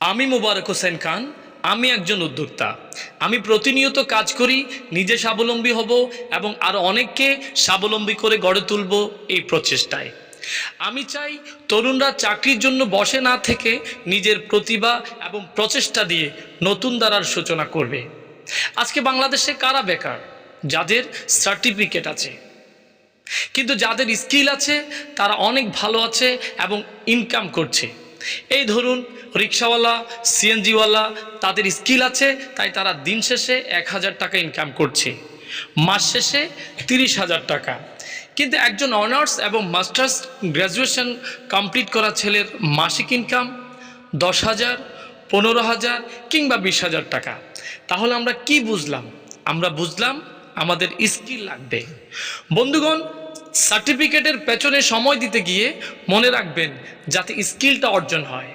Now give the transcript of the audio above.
আমি মোবারক হোসেন খান। আমি একজন উদ্যোক্তা। আমি প্রতিনিয়ত কাজ করি নিজে স্বাবলম্বী হব এবং আরও অনেককে স্বাবলম্বী করে গড়ে তুলব এই প্রচেষ্টায়। আমি চাই তরুণরা চাকরির জন্য বসে না থেকে নিজের প্রতিভা এবং প্রচেষ্টা দিয়ে নতুন ধারার সূচনা করবে। আজকে বাংলাদেশে কারা বেকার? যাদের সার্টিফিকেট আছে, কিন্তু যাদের স্কিল আছে তারা অনেক ভালো আছে এবং ইনকাম করছে। এই ধরুন রিক্সাওয়ালা, সিএনজিওয়ালা, তাদের স্কিল আছে তাই তারা দিন শেষে 1000 টাকা ইনকাম করছে, মাস শেষে 30,000 টাকা। কিন্তু একজন অনার্স এবং মাস্টার্স গ্র্যাজুয়েশন কমপ্লিট করা ছেলের মাসিক ইনকাম 10,000, 15,000 কিংবা 20,000 টাকা। তাহলে আমরা কি বুঝলাম? আমরা বুঝলাম আমাদের স্কিল লাগবে। বন্ধুগণ, সার্টিফিকেটের পেছনে সময় দিতে গিয়ে মনে রাখবেন যাতে স্কিলটা অর্জন হয়।